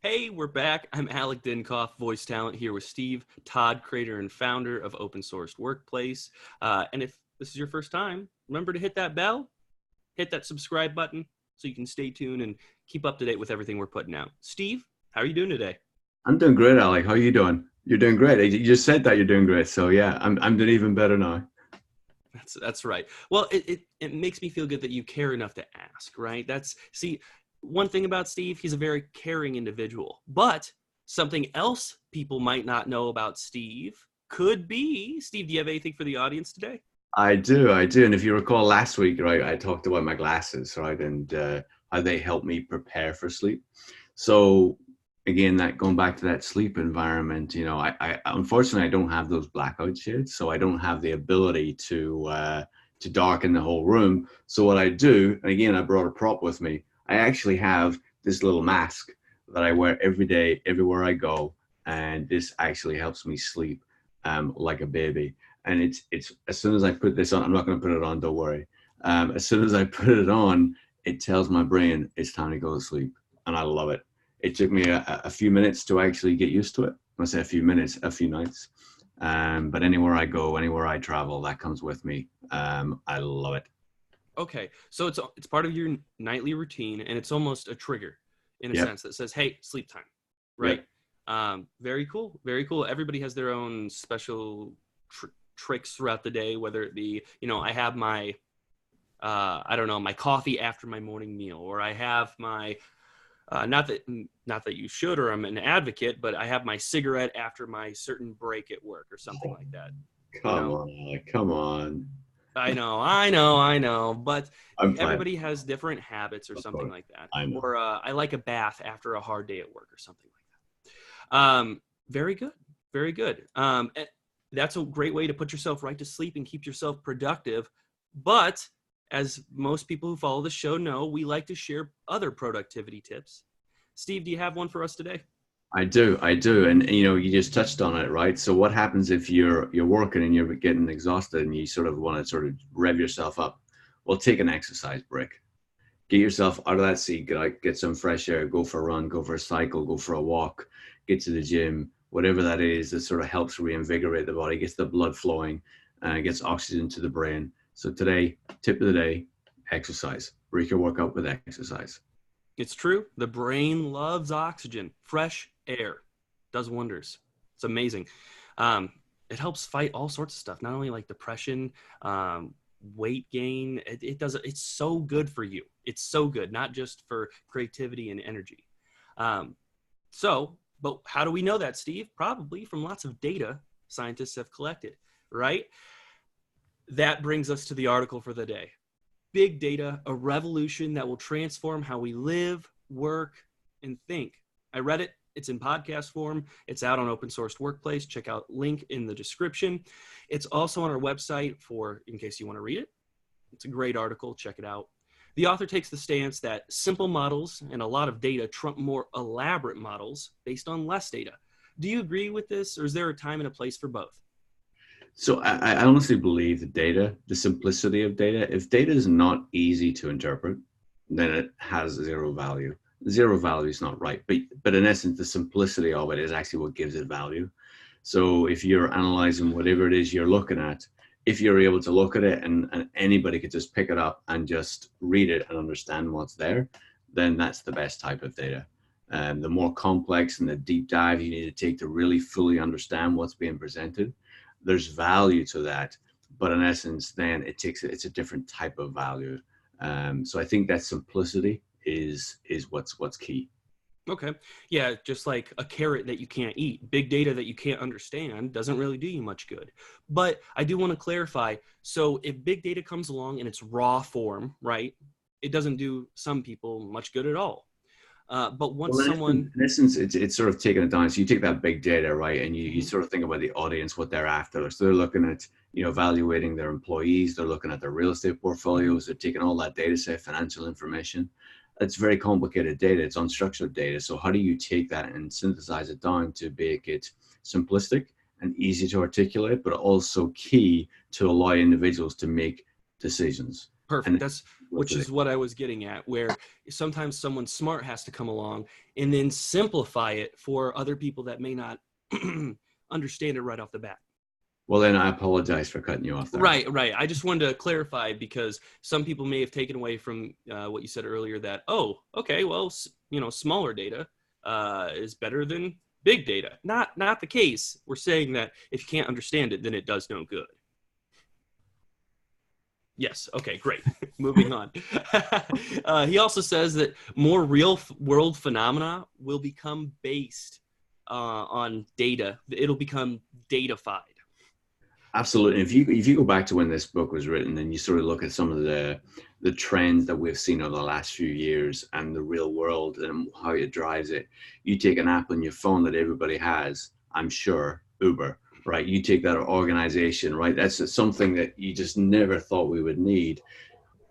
Hey, we're back. I'm Alec Dinkoff, voice talent, here with Steve Todd, creator and founder of Open Sourced Workplace. And if this is your first time, remember to hit that bell, hit that subscribe button so you can stay tuned and keep up to date with everything we're putting out. Steve, how are you doing today? I'm doing great, Alec. How are you doing? You're doing great. You just said that you're doing great. So yeah, I'm doing even better now. That's right. Well, it makes me feel good that you care enough to ask, right? See, one thing about Steve, he's a very caring individual. But something else people might not know about Steve could be, Steve, do you have anything for the audience today? I do. And if you recall last week, right, I talked about my glasses, right, and how they help me prepare for sleep. So again, that going back to that sleep environment, I unfortunately I don't have those blackout shades, so I don't have the ability to darken the whole room. So what I do, and again, I brought a prop with me. I actually have this little mask that I wear every day, everywhere I go, and this actually helps me sleep like a baby. And it's as soon as I put this on, I'm not going to put it on, don't worry. As soon as I put it on, it tells my brain it's time to go to sleep, and I love it. It took me a few minutes to actually get used to it. I say a few minutes, a few nights. But anywhere I go, anywhere I travel, that comes with me. I love it. Okay, so it's part of your nightly routine, and it's almost a trigger in a Yep. sense that says, "Hey, sleep time," right? Yep. Very cool, very cool. Everybody has their own special tricks throughout the day, whether it be, I have my, I don't know, my coffee after my morning meal, or I have my, not that you should, or I'm an advocate, but I have my cigarette after my certain break at work, or something like that. You Come know, on, Alec. Come on. I know, but I'm playing. everybody has different habits or Of something course. like that. I know. Or I like a bath after a hard day at work or something like that. Very good, very good. That's a great way to put yourself right to sleep and keep yourself productive. But as most people who follow the show know, we like to share other productivity tips. Steve, do you have one for us today? I do, and you just touched on it, right? So what happens if you're working and you're getting exhausted and you sort of want to sort of rev yourself up? Well, take an exercise break. Get yourself out of that seat, get some fresh air, go for a run, go for a cycle, go for a walk, get to the gym, whatever that is that sort of helps reinvigorate the body, gets the blood flowing, gets oxygen to the brain. So today, tip of the day, exercise. Break your workout with exercise. It's true. The brain loves oxygen. Fresh air does wonders. It's amazing. Um, it helps fight all sorts of stuff, not only like depression, weight gain. It does. It's so good for you. It's so good, not just for creativity and energy. Um, but how do we know that, Steve? Probably from lots of data scientists have collected, right? That brings us to the article for the day. Big data, a revolution that will transform how we live, work, and think. I read it. It's in podcast form. It's out on Open Sourced Workplace. Check out link in the description. It's also on our website for in case you want to read it. It's a great article. Check it out. The author takes the stance that simple models and a lot of data trump more elaborate models based on less data. Do you agree with this, or is there a time and a place for both? So I honestly believe the data, the simplicity of data, if data is not easy to interpret, then it has zero value. Zero value is not right, but in essence, the simplicity of it is actually what gives it value. So if you're analyzing whatever it is you're looking at, if you're able to look at it and anybody could just pick it up and just read it and understand what's there, then that's the best type of data. The more complex and the deep dive you need to take to really fully understand what's being presented, there's value to that, but in essence then it's a different type of value. So I think that simplicity is what's key. Okay. Yeah, just like a carrot that you can't eat, big data that you can't understand doesn't really do you much good. But I do want to clarify. So if big data comes along in its raw form, right, it doesn't do some people much good at all. But once Well, someone, in essence, it's sort of taking it down. So you take that big data, right, and you sort of think about the audience, what they're after. So they're looking at, evaluating their employees. They're looking at their real estate portfolios. They're taking all that data set, financial information. It's very complicated data. It's unstructured data. So how do you take that and synthesize it down to make it simplistic and easy to articulate, but also key to allow individuals to make decisions? perfect. And That's which is what I was getting at, where sometimes someone smart has to come along and then simplify it for other people that may not understand it right off the bat. Well, then I apologize for cutting you off there. Right. I just wanted to clarify because some people may have taken away from what you said earlier that, oh, okay, well, smaller data is better than big data. Not the case. We're saying that if you can't understand it, then it does no good. Yes. Okay, great. Moving on. He also says that more real world phenomena will become based on data. It'll become datafied. Absolutely. If you go back to when this book was written and you sort of look at some of the trends that we've seen over the last few years and the real world and how it drives it, you take an app on your phone that everybody has, I'm sure, Uber, right? You take that organization, right? That's something that you just never thought we would need.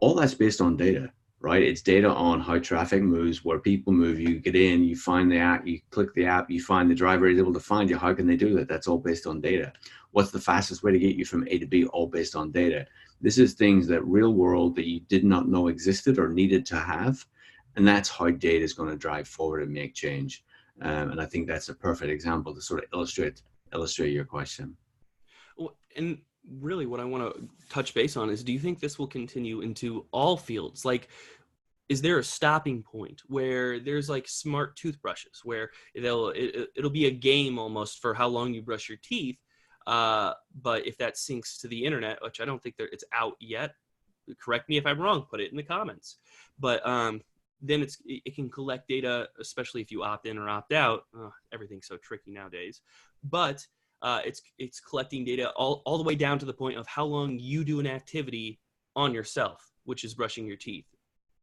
All that's based on data, right? It's data on how traffic moves, where people move. You get in, you find the app, you click the app, you find the driver is able to find you. How can they do that? That's all based on data. What's the fastest way to get you from A to B? All based on data. This is things that real world that you did not know existed or needed to have. And that's how data is going to drive forward and make change. And I think that's a perfect example to sort of illustrate your question. And really what I want to touch base on is, do you think this will continue into all fields? Like, is there a stopping point where there's like smart toothbrushes where it'll be a game almost for how long you brush your teeth? But if that syncs to the internet, which I don't think it's out yet, correct me if I'm wrong, put it in the comments. But then it can collect data, especially if you opt in or opt out. Everything's so tricky nowadays. But it's collecting data all the way down to the point of how long you do an activity on yourself, which is brushing your teeth.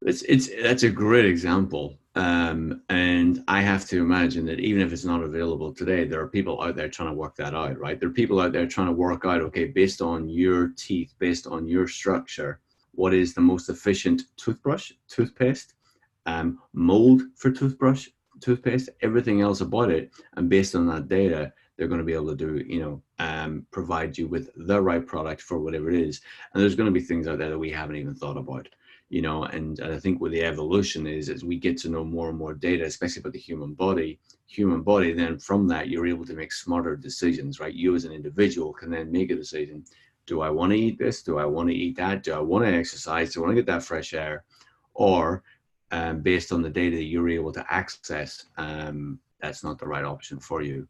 That's a great example. And I have to imagine that even if it's not available today, there are people out there trying to work that out, right? There are people out there trying to work out, okay, based on your teeth, based on your structure, what is the most efficient toothpaste, mold for toothpaste, everything else about it. And based on that data, they're going to be able to do, provide you with the right product for whatever it is. And there's going to be things out there that we haven't even thought about. And I think what the evolution is, as we get to know more and more data, especially about the human body, then from that, you're able to make smarter decisions, right? You as an individual can then make a decision. Do I want to eat this? Do I want to eat that? Do I want to exercise? Do I want to get that fresh air? Or based on the data that you're able to access, that's not the right option for you.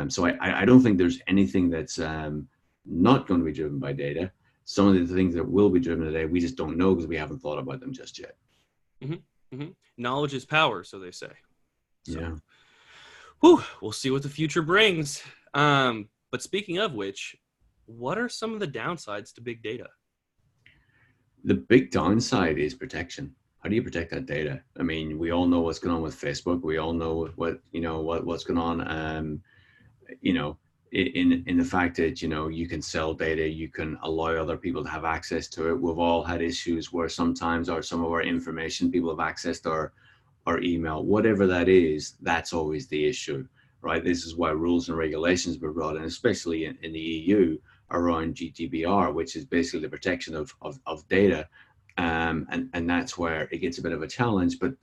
So I don't think there's anything that's not going to be driven by data. Some of the things that will be driven today, we just don't know because we haven't thought about them just yet. Mm-hmm. Mm-hmm. Knowledge is power, so they say. So, yeah. We'll see what the future brings. But speaking of which, what are some of the downsides to big data? The big downside is protection. How do you protect that data? I mean, we all know what's going on with Facebook. We all know what's going on. In the fact that you can sell data, you can allow other people to have access to it. We've all had issues where sometimes some of our information, people have accessed our email, whatever that is. That's always the issue, right? This is why rules and regulations were brought in, especially in the EU around GDPR, which is basically the protection of data, and that's where it gets a bit of a challenge. But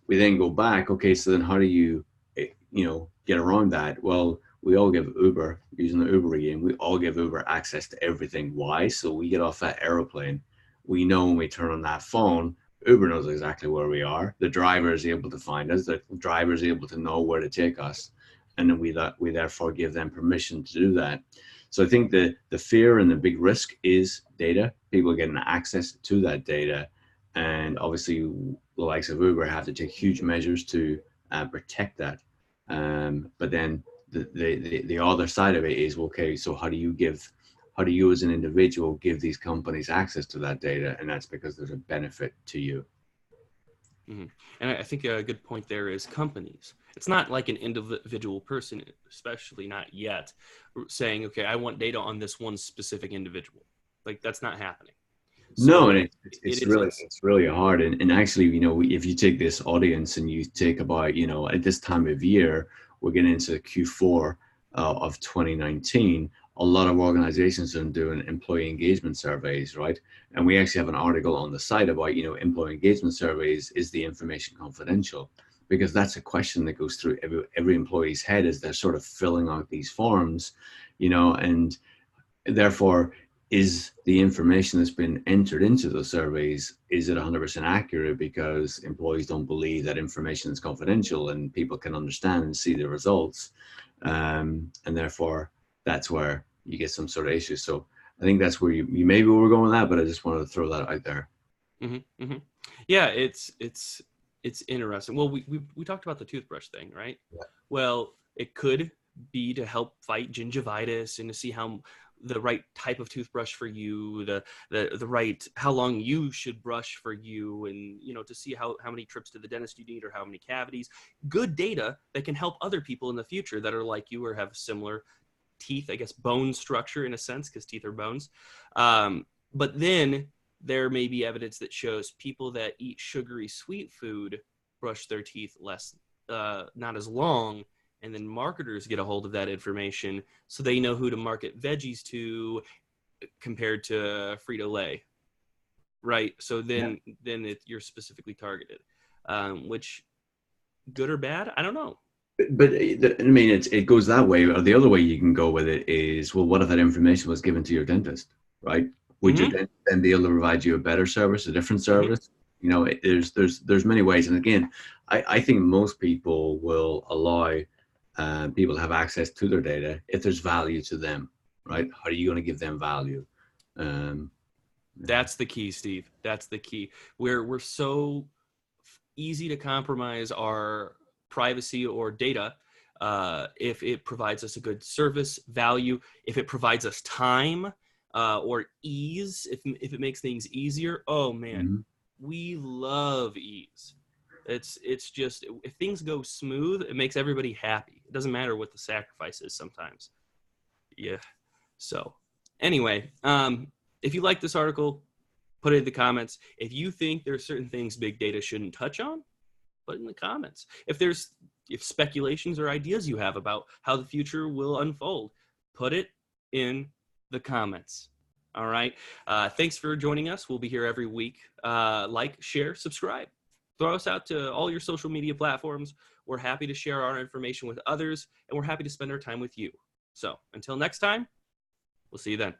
we then go back, okay, so then how do you get around that? Well, we all give Uber, using the Uber again, we all give Uber access to everything. Why? So we get off that airplane, we know when we turn on that phone, Uber knows exactly where we are. The driver is able to find us. The driver is able to know where to take us. And then we therefore give them permission to do that. So I think the fear and the big risk is data, people getting access to that data. And obviously the likes of Uber have to take huge measures to protect that. But then the other side of it is, okay, so how do you as an individual give these companies access to that data? And that's because there's a benefit to you. Mm-hmm. And I think a good point there is companies. It's not like an individual person, especially not yet, saying, okay, I want data on this one specific individual. Like, that's not happening. So no, and it's really hard. And actually, if you take this audience and you take about, at this time of year, we're getting into Q4 of 2019, a lot of organizations are doing employee engagement surveys, right? And we actually have an article on the site about, employee engagement surveys, is the information confidential? Because that's a question that goes through every employee's head as they're sort of filling out these forms, and therefore, is the information that's been entered into those surveys, is it 100% accurate? Because employees don't believe that information is confidential and people can understand and see the results. And therefore, that's where you get some sort of issues. So I think that's where you maybe were going with that, but I just wanted to throw that out there. Mm-hmm, mm-hmm. Yeah, it's interesting. Well, we talked about the toothbrush thing, right? Yeah. Well, it could be to help fight gingivitis and to see how the right type of toothbrush for you, the right how long you should brush for you, and to see how many trips to the dentist you need or how many cavities. Good data that can help other people in the future that are like you or have similar teeth, I guess, bone structure in a sense, because teeth are bones. But then there may be evidence that shows people that eat sugary sweet food brush their teeth less, not as long, and then marketers get a hold of that information so they know who to market veggies to compared to Frito-Lay, right? So Yeah. then you're specifically targeted, which good or bad, I don't know. But I mean, it goes that way. Or the other way you can go with it is, well, what if that information was given to your dentist, right? Would your Mm-hmm, dentist then be able to provide you a better service, a different mm-hmm. service? There's many ways. And again, I think most people will allow people to have access to their data if there's value to them, right? How are you going to give them value? Um, That's the key, Steve. That's the key. We're so easy to compromise our privacy or data if it provides us a good service, value, if it provides us time or ease, if it makes things easier. Oh man, mhm. we love ease. It's just if things go smooth, it makes everybody happy. It doesn't matter what the sacrifice is sometimes. Yeah. So anyway, if you like this article, put it in the comments. If you think there are certain things big data shouldn't touch on, put it in the comments. If speculations or ideas you have about how the future will unfold, put it in the comments. All right. Thanks for joining us. We'll be here every week. Like, share, subscribe. Throw us out to all your social media platforms. We're happy to share our information with others, and we're happy to spend our time with you. So until next time, we'll see you then.